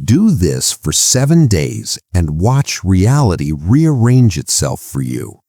Do this for 7 days and watch reality rearrange itself for you.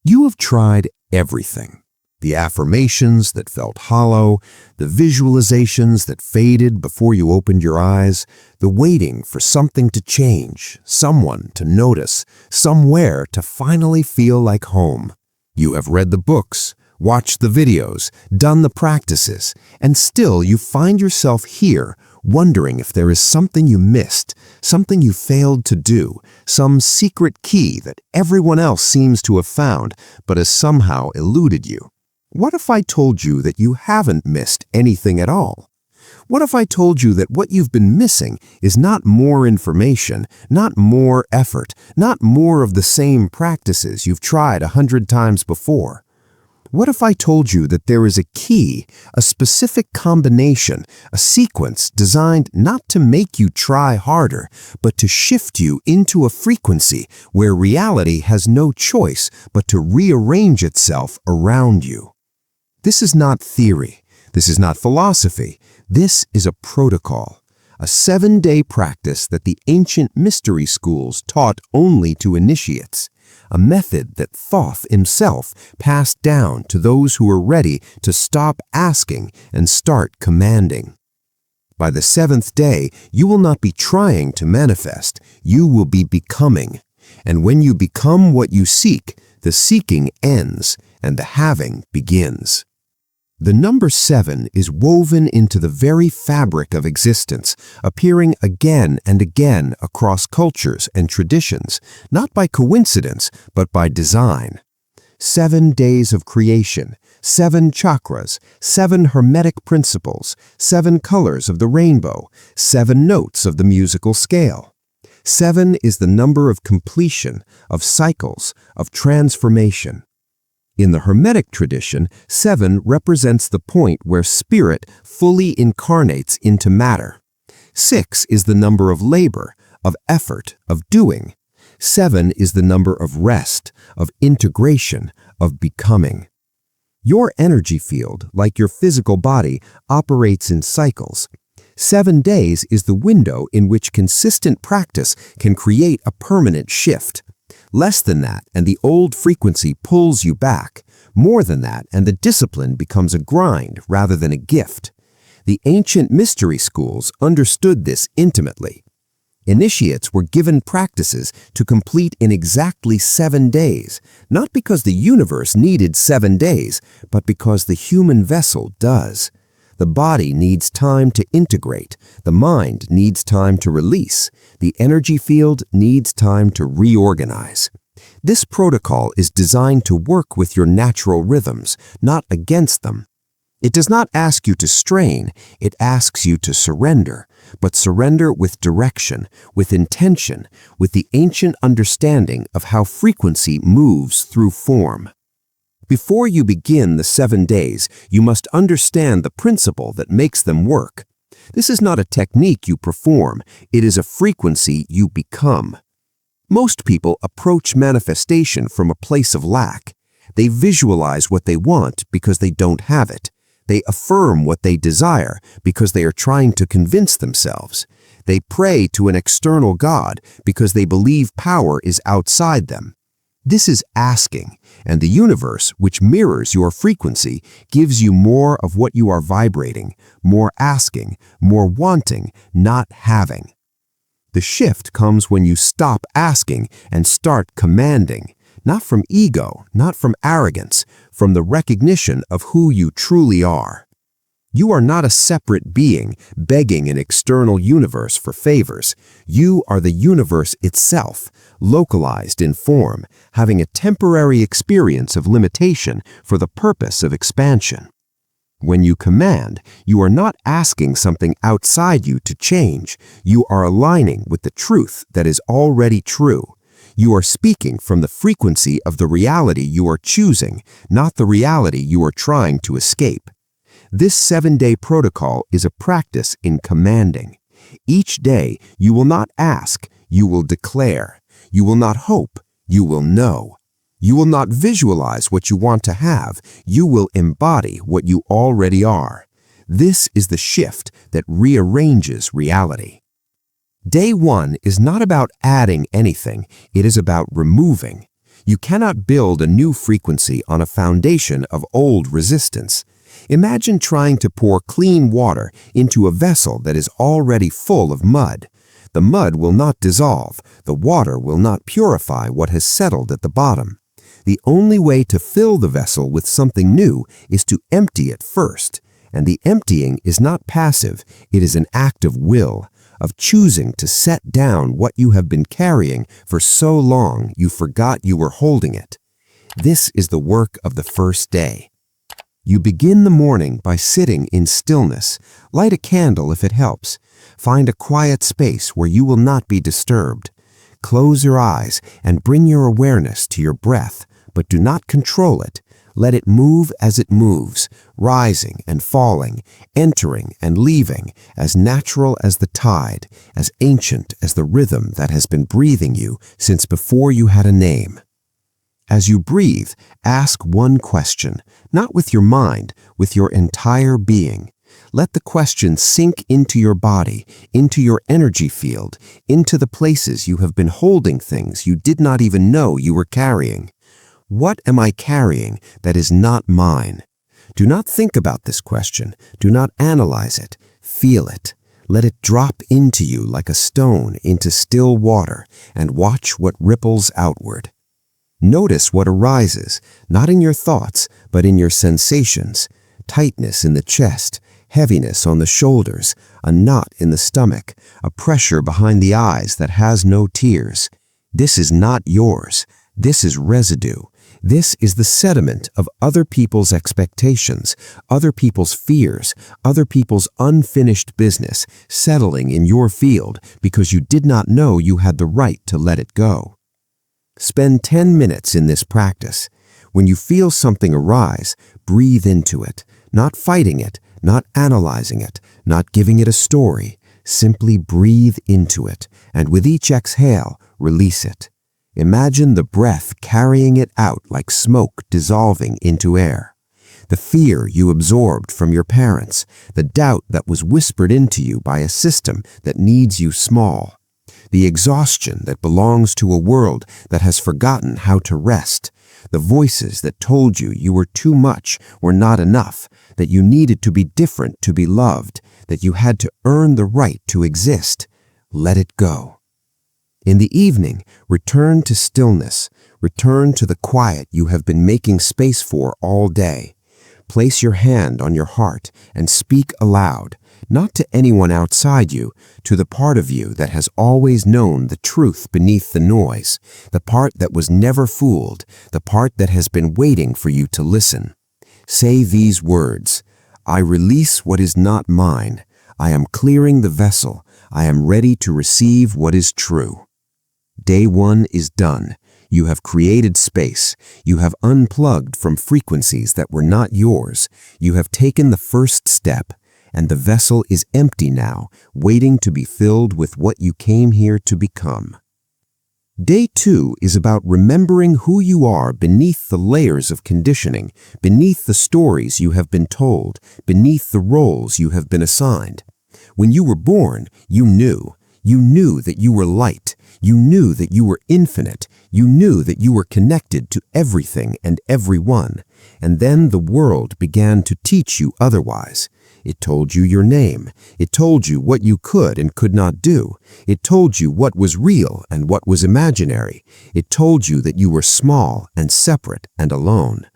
You have tried everything. The affirmations that felt hollow, the visualizations that faded before you opened your eyes, the waiting for something to change, someone to notice, somewhere to finally feel like home. You have read the books, watched the videos, done the practices, and still you find yourself here wondering if there is something you missed, something you failed to do, some secret key that everyone else seems to have found but has somehow eluded you. What if I told you that you haven't missed anything at all? What if I told you that what you've been missing is not more information, not more effort, not more of the same practices you've tried 100 times before? What if I told you that there is a key, a specific combination, a sequence designed not to make you try harder, but to shift you into a frequency where reality has no choice but to rearrange itself around you? This is not theory. This is not philosophy. This is a protocol, a 7-day practice that the ancient mystery schools taught only to initiates, a method that Thoth himself passed down to those who were ready to stop asking and start commanding. By the 7th day, you will not be trying to manifest, you will be becoming. And when you become what you seek, the seeking ends and the having begins. The number 7 is woven into the very fabric of existence, appearing again and again across cultures and traditions, not by coincidence, but by design. 7 days of creation, 7 chakras, 7 Hermetic principles, 7 colors of the rainbow, 7 notes of the musical scale. 7 is the number of completion, of cycles, of transformation. In the Hermetic tradition, 7 represents the point where spirit fully incarnates into matter. 6 is the number of labor, of effort, of doing. 7 is the number of rest, of integration, of becoming. Your energy field, like your physical body, operates in cycles. 7 days is the window in which consistent practice can create a permanent shift. Less than that, and the old frequency pulls you back. More than that, and the discipline becomes a grind rather than a gift. The ancient mystery schools understood this intimately. Initiates were given practices to complete in exactly 7 days, not because the universe needed 7 days, but because the human vessel does. The body needs time to integrate, the mind needs time to release, the energy field needs time to reorganize. This protocol is designed to work with your natural rhythms, not against them. It does not ask you to strain, it asks you to surrender, but surrender with direction, with intention, with the ancient understanding of how frequency moves through form. Before you begin the 7 days, you must understand the principle that makes them work. This is not a technique you perform, it is a frequency you become. Most people approach manifestation from a place of lack. They visualize what they want because they don't have it. They affirm what they desire because they are trying to convince themselves. They pray to an external God because they believe power is outside them. This is asking, and the universe, which mirrors your frequency, gives you more of what you are vibrating, more asking, more wanting, not having. The shift comes when you stop asking and start commanding, not from ego, not from arrogance, from the recognition of who you truly are. You are not a separate being begging an external universe for favors. You are the universe itself, localized in form, having a temporary experience of limitation for the purpose of expansion. When you command, you are not asking something outside you to change. You are aligning with the truth that is already true. You are speaking from the frequency of the reality you are choosing, not the reality you are trying to escape. This 7-day protocol is a practice in commanding. Each day, you will not ask, you will declare. You will not hope, you will know. You will not visualize what you want to have, you will embody what you already are. This is the shift that rearranges reality. Day 1 is not about adding anything, it is about removing. You cannot build a new frequency on a foundation of old resistance. Imagine trying to pour clean water into a vessel that is already full of mud. The mud will not dissolve, the water will not purify what has settled at the bottom. The only way to fill the vessel with something new is to empty it first. And the emptying is not passive, it is an act of will, of choosing to set down what you have been carrying for so long you forgot you were holding it. This is the work of the first day. You begin the morning by sitting in stillness. Light a candle if it helps. Find a quiet space where you will not be disturbed. Close your eyes and bring your awareness to your breath, but do not control it. Let it move as it moves, rising and falling, entering and leaving, as natural as the tide, as ancient as the rhythm that has been breathing you since before you had a name. As you breathe, ask one question, not with your mind, with your entire being. Let the question sink into your body, into your energy field, into the places you have been holding things you did not even know you were carrying. What am I carrying that is not mine? Do not think about this question. Do not analyze it. Feel it. Let it drop into you like a stone into still water and watch what ripples outward. Notice what arises, not in your thoughts, but in your sensations. Tightness in the chest, heaviness on the shoulders, a knot in the stomach, a pressure behind the eyes that has no tears. This is not yours. This is residue. This is the sediment of other people's expectations, other people's fears, other people's unfinished business settling in your field because you did not know you had the right to let it go. Spend 10 minutes in this practice. When you feel something arise, breathe into it, not fighting it, not analyzing it, not giving it a story. Simply breathe into it, and with each exhale, release it. Imagine the breath carrying it out like smoke dissolving into air. The fear you absorbed from your parents, the doubt that was whispered into you by a system that needs you small, the exhaustion that belongs to a world that has forgotten how to rest, the voices that told you you were too much, were not enough, that you needed to be different to be loved, that you had to earn the right to exist. Let it go. In the evening, return to stillness. Return to the quiet you have been making space for all day. Place your hand on your heart and speak aloud, not to anyone outside you, to the part of you that has always known the truth beneath the noise, the part that was never fooled, the part that has been waiting for you to listen. Say these words: I release what is not mine. I am clearing the vessel. I am ready to receive what is true. Day 1 is done. You have created space. You have unplugged from frequencies that were not yours. You have taken the first step, and the vessel is empty now, waiting to be filled with what you came here to become. Day 2 is about remembering who you are beneath the layers of conditioning, beneath the stories you have been told, beneath the roles you have been assigned. When you were born, you knew. You knew that you were light. You knew that you were infinite. You knew that you were connected to everything and everyone. And then the world began to teach you otherwise. It told you your name. It told you what you could and could not do. It told you what was real and what was imaginary. It told you that you were small and separate and alone.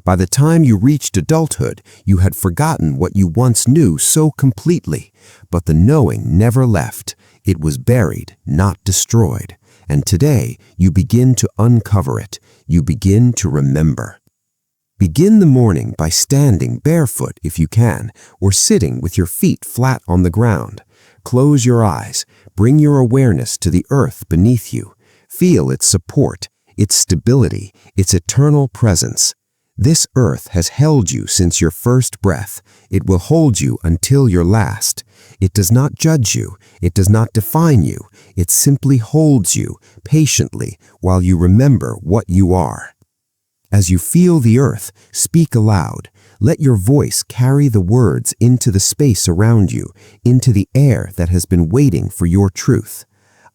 By the time you reached adulthood, you had forgotten what you once knew so completely. But the knowing never left. It was buried, not destroyed. And today, you begin to uncover it. You begin to remember. Begin the morning by standing barefoot if you can, or sitting with your feet flat on the ground. Close your eyes. Bring your awareness to the earth beneath you. Feel its support, its stability, its eternal presence. This earth has held you since your first breath. It will hold you until your last. It does not judge you. It does not define you. It simply holds you patiently while you remember what you are. As you feel the earth, speak aloud. Let your voice carry the words into the space around you, into the air that has been waiting for your truth.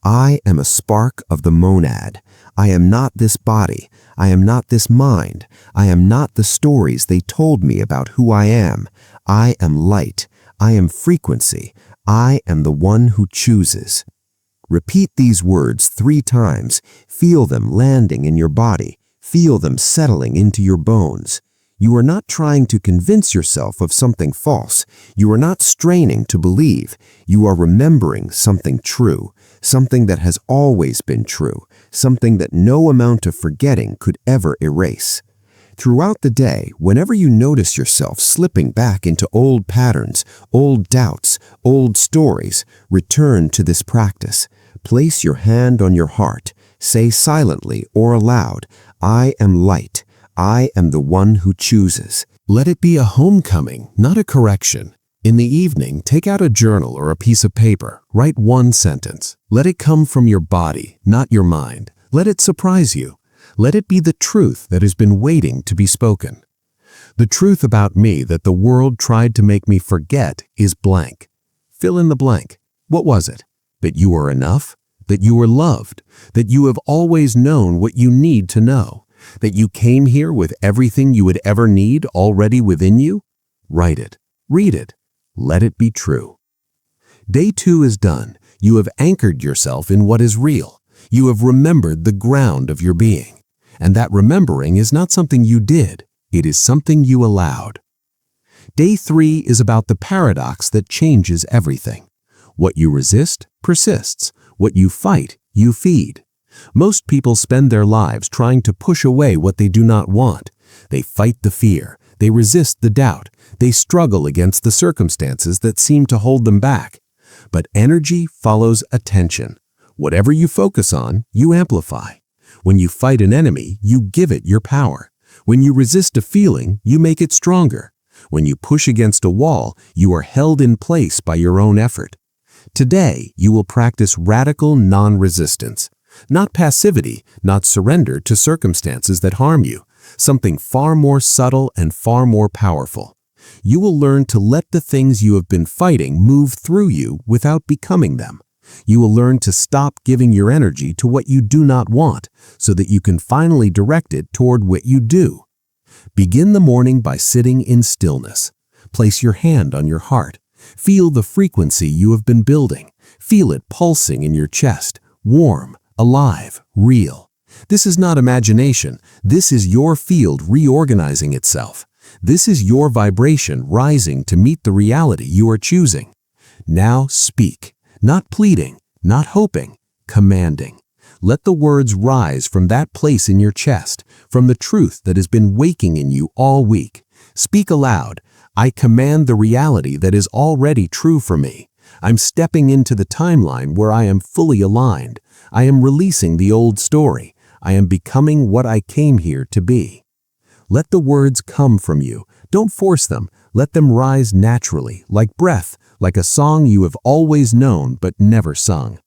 I am a spark of the monad. I am not this body. I am not this mind. I am not the stories they told me about who I am. I am light. I am frequency. I am the one who chooses. Repeat these words 3 times. Feel them landing in your body. Feel them settling into your bones. You are not trying to convince yourself of something false. You are not straining to believe. You are remembering something true, something that has always been true, something that no amount of forgetting could ever erase. Throughout the day, whenever you notice yourself slipping back into old patterns, old doubts, old stories, return to this practice. Place your hand on your heart. Say silently or aloud, I am light. I am the one who chooses. Let it be a homecoming, not a correction. In the evening, take out a journal or a piece of paper. Write 1 sentence. Let it come from your body, not your mind. Let it surprise you. Let it be the truth that has been waiting to be spoken. The truth about me that the world tried to make me forget is blank. Fill in the blank. What was it? That you are enough? That you are loved? That you have always known what you need to know? That you came here with everything you would ever need already within you? Write it. Read it. Let it be true. Day 2 is done. You have anchored yourself in what is real. You have remembered the ground of your being. And that remembering is not something you did. It is something you allowed. Day 3 is about the paradox that changes everything. What you resist persists. What you fight, you feed. Most people spend their lives trying to push away what they do not want. They fight the fear. They resist the doubt. They struggle against the circumstances that seem to hold them back. But energy follows attention. Whatever you focus on, you amplify. When you fight an enemy, you give it your power. When you resist a feeling, you make it stronger. When you push against a wall, you are held in place by your own effort. Today, you will practice radical non-resistance. Not passivity, not surrender to circumstances that harm you. Something far more subtle and far more powerful. You will learn to let the things you have been fighting move through you without becoming them. You will learn to stop giving your energy to what you do not want, so that you can finally direct it toward what you do. Begin the morning by sitting in stillness. Place your hand on your heart. Feel the frequency you have been building. Feel it pulsing in your chest, warm, alive, real. This is not imagination. This is your field reorganizing itself. This is your vibration rising to meet the reality you are choosing. Now speak, not pleading, not hoping, commanding. Let the words rise from that place in your chest, from the truth that has been waking in you all week. Speak aloud. I command the reality that is already true for me. I'm stepping into the timeline where I am fully aligned. I am releasing the old story. I am becoming what I came here to be. Let the words come from you. Don't force them. Let them rise naturally, like breath, like a song you have always known but never sung.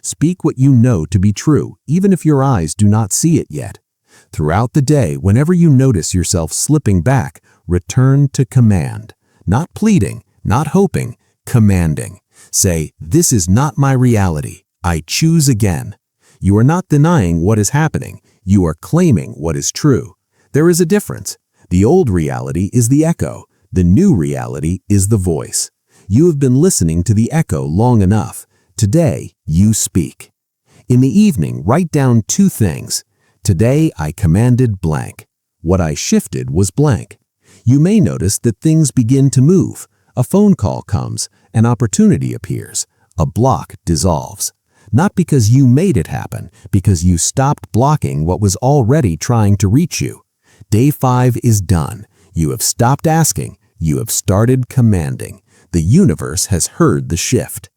Speak what you know to be true, even if your eyes do not see it yet. Throughout the day, whenever you notice yourself slipping back, return to command. Not pleading, not hoping, commanding. Say, this is not my reality. I choose again. You are not denying what is happening. You are claiming what is true. There is a difference. The old reality is the echo. The new reality is the voice. You have been listening to the echo long enough. Today, you speak. In the evening, write down 2 things. Today, I commanded blank. What I shifted was blank. You may notice that things begin to move. A phone call comes, an opportunity appears, a block dissolves. Not because you made it happen, because you stopped blocking what was already trying to reach you. Day 5 is done. You have stopped asking. You have started commanding. The universe has heard the shift.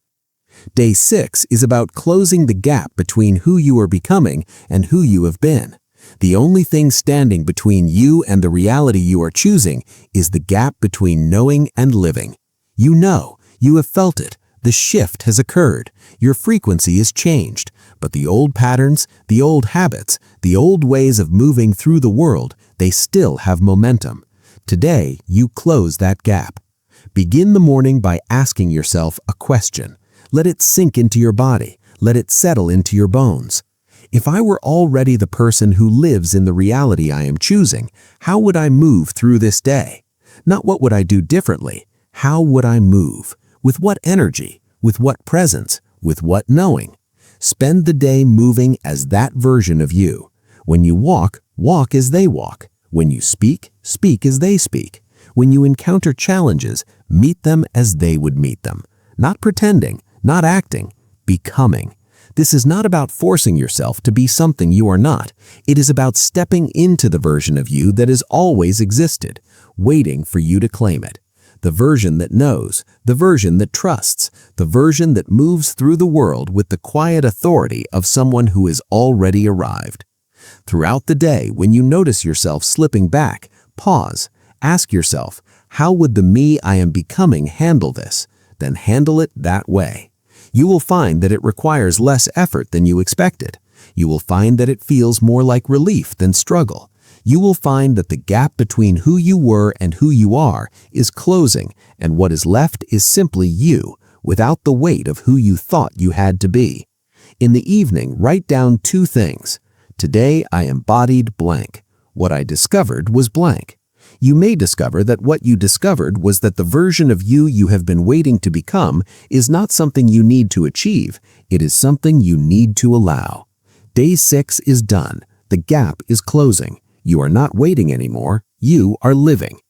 Day 6 is about closing the gap between who you are becoming and who you have been. The only thing standing between you and the reality you are choosing is the gap between knowing and living. You know, you have felt it. The shift has occurred. Your frequency is changed. But the old patterns, the old habits, the old ways of moving through the world, They still have momentum. Today, you close that gap. Begin the morning by asking yourself a question. Let it sink into your body. Let it settle into your bones. If I were already the person who lives in the reality I am choosing, how would I move through this day? Not what would I do differently. How would I move? With what energy? With what presence? With what knowing? Spend the day moving as that version of you. When you walk, walk as they walk. When you speak, speak as they speak. When you encounter challenges, meet them as they would meet them. Not pretending, not acting, becoming. This is not about forcing yourself to be something you are not. It is about stepping into the version of you that has always existed, waiting for you to claim it. The version that knows, the version that trusts, the version that moves through the world with the quiet authority of someone who has already arrived. Throughout the day, when you notice yourself slipping back, pause. Ask yourself, how would the me I am becoming handle this? Then handle it that way. You will find that it requires less effort than you expected. You will find that it feels more like relief than struggle. You will find that the gap between who you were and who you are is closing, and what is left is simply you, without the weight of who you thought you had to be. In the evening, write down 2 things. Today I embodied blank. What I discovered was blank. You may discover that what you discovered was that the version of you have been waiting to become is not something you need to achieve. It is something you need to allow. Day 6 is done. The gap is closing. You are not waiting anymore. You are living.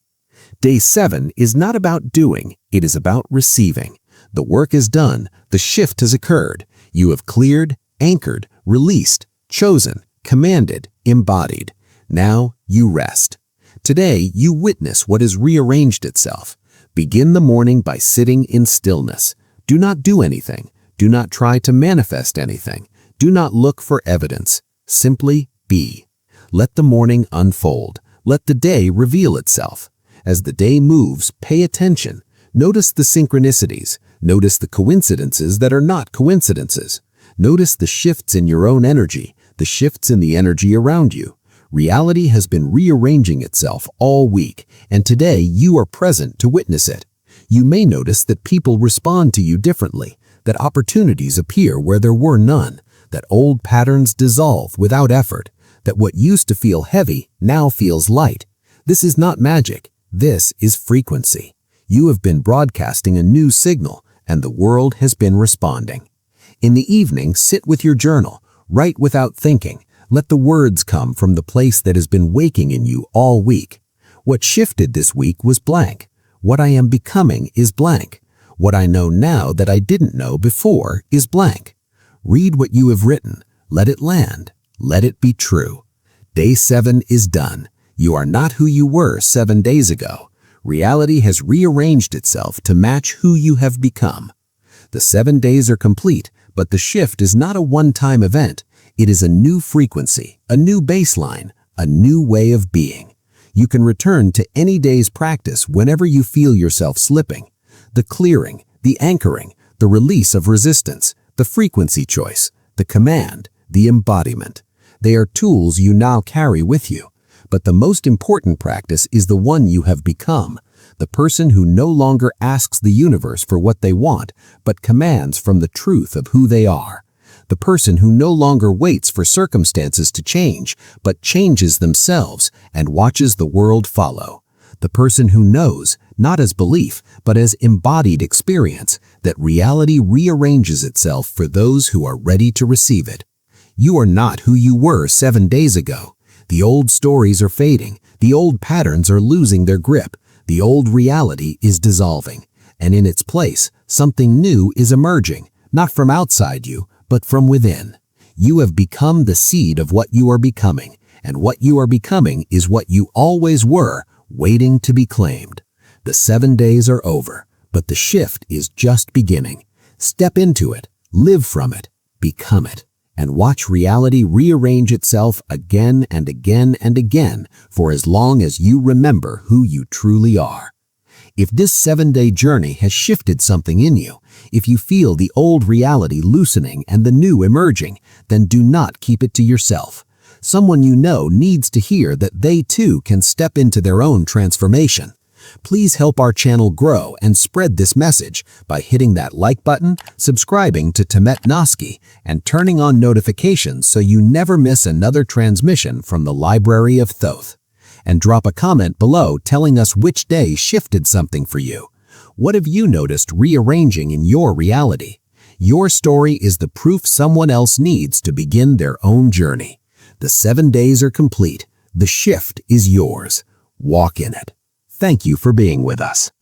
Day 7 is not about doing. It is about receiving. The work is done. The shift has occurred. You have cleared, anchored, released, chosen, commanded, embodied. Now you rest. Today, you witness what has rearranged itself. Begin the morning by sitting in stillness. Do not do anything. Do not try to manifest anything. Do not look for evidence. Simply be. Let the morning unfold. Let the day reveal itself. As the day moves, pay attention. Notice the synchronicities. Notice the coincidences that are not coincidences. Notice the shifts in your own energy, the shifts in the energy around you. Reality has been rearranging itself all week, and today you are present to witness it. You may notice that people respond to you differently, that opportunities appear where there were none, that old patterns dissolve without effort, that what used to feel heavy now feels light. This is not magic. This is frequency. You have been broadcasting a new signal, and the world has been responding. In the evening, sit with your journal. Write without thinking. Let the words come from the place that has been waking in you all week. What shifted this week was blank. What I am becoming is blank. What I know now that I didn't know before is blank. Read what you have written. Let it land. Let it be true. Day 7 is done. You are not who you were 7 days ago. Reality has rearranged itself to match who you have become. The 7 days are complete, but the shift is not a one-time event. It is a new frequency, a new baseline, a new way of being. You can return to any day's practice whenever you feel yourself slipping. The clearing, the anchoring, the release of resistance, the frequency choice, the command, the embodiment. They are tools you now carry with you. But the most important practice is the one you have become, the person who no longer asks the universe for what they want, but commands from the truth of who they are. The person who no longer waits for circumstances to change, but changes themselves and watches the world follow. The person who knows, not as belief, but as embodied experience, that reality rearranges itself for those who are ready to receive it. You are not who you were 7 days ago. The old stories are fading. The old patterns are losing their grip. The old reality is dissolving. And in its place, something new is emerging, not from outside you, but from within. You have become the seed of what you are becoming, and what you are becoming is what you always were, waiting to be claimed. The 7 days are over, but the shift is just beginning. Step into it, live from it, become it, and watch reality rearrange itself again and again and again for as long as you remember who you truly are. If this 7-day journey has shifted something in you, if you feel the old reality loosening and the new emerging, then do not keep it to yourself. Someone you know needs to hear that they too can step into their own transformation. Please help our channel grow and spread this message by hitting that like button, subscribing to Temet Nosce, and turning on notifications so you never miss another transmission from the Library of Thoth. And drop a comment below telling us which day shifted something for you. What have you noticed rearranging in your reality? Your story is the proof someone else needs to begin their own journey. The 7 days are complete. The shift is yours. Walk in it. Thank you for being with us.